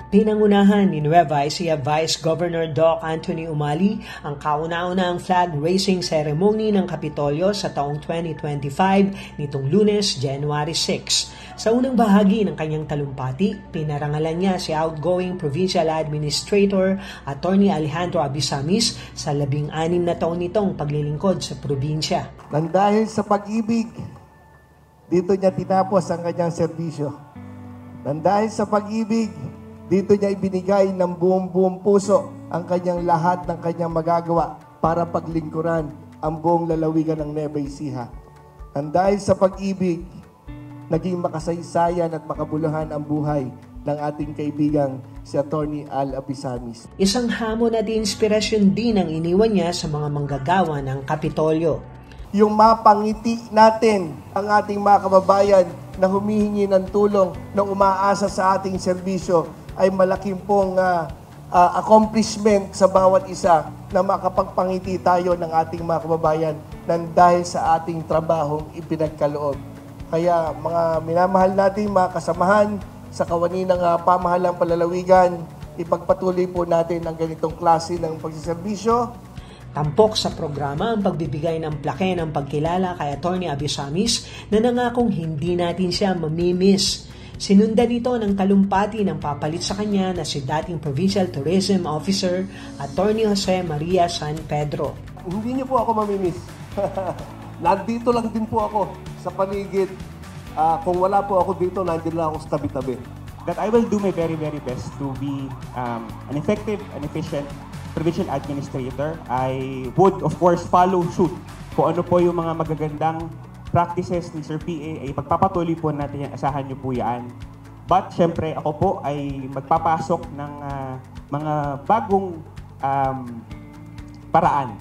Pinangunahan ni Nueva Ecija Vice Governor Doc Anthony Umali ang kauna-unahang flag raising ceremony ng Kapitolyo sa taong 2025 nitong Lunes, January 6. Sa unang bahagi ng kanyang talumpati, pinarangalan niya si outgoing Provincial Administrator Attorney Alejandro Abisamis sa 16 na taon nitong paglilingkod sa probinsya. Nang dahil sa pag-ibig, dito niya tinapos ang kanyang serbisyo. Nang dahil sa pag-ibig, dito niya ibinigay ng buong puso ang kanyang lahat ng kanyang magagawa para paglingkuran ang buong lalawigan ng Nueva Ecija. Nang dahil sa pag-ibig, naging makasaysayan at makabuluhan ang buhay ng ating kaibigang si Attorney Al Abisamis. Isang hamon at inspirasyon din ang iniwan niya sa mga manggagawa ng Kapitolyo. Yung mapangiti natin ang ating mga kababayan na humihingi ng tulong, na umaasa sa ating serbisyo, ay malaking pong accomplishment sa bawat isa na makapagpangiti tayo ng ating mga kababayan nang dahil sa ating trabahong ipinagkaloob. Kaya mga minamahal nating mga kasamahan sa kawani ng pamahalang palalawigan, ipagpatuloy po natin ang ganitong klase ng pagsiservisyo. Tampok sa programa ang pagbibigay ng plake ng pagkilala kay Attorney Abisamis na nangakong hindi natin siya mamimiss. Sinundan ito ng talumpati ng papalit sa kanya na si dating Provincial Tourism Officer, Attorney Jose Maria San Pedro. Hindi niyo po ako mamimiss. Nandito lang din po ako sa paligid. Kung wala po ako dito, nandiyan lang ako sa tabi-tabi. That I will do my very, very best to be an effective and efficient provincial administrator. I would, of course, follow suit kung ano po yung mga magagandang practices ni Sir PA, ay pagpapatuloy po natin yan, asahan nyo po yan. But syempre ako po ay magpapasok ng mga bagong paraan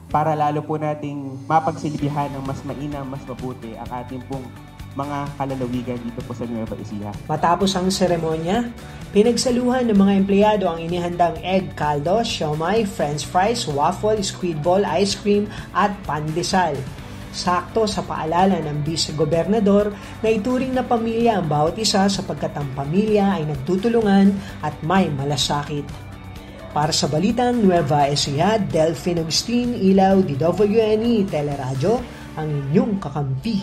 para lalo po nating mapagsilbihan ng mas mainam, mas mabuti ang ating pong mga kalalawigan dito po sa Nueva Ecija. Matapos ang seremonya, pinagsaluhan ng mga empleyado ang inihandang egg caldo, siomai, french fries, waffle, squid ball, ice cream at pandesal. Sakto sa paalala ng Vice-Gobernador na ituring na pamilya ang bawat isa sapagkat ang pamilya ay nagtutulungan at may malasakit. Para sa Balitang Nueva Ecija, Delphine Agustin, Ilaw, DWNE, Teleradyo, ang inyong kakampi.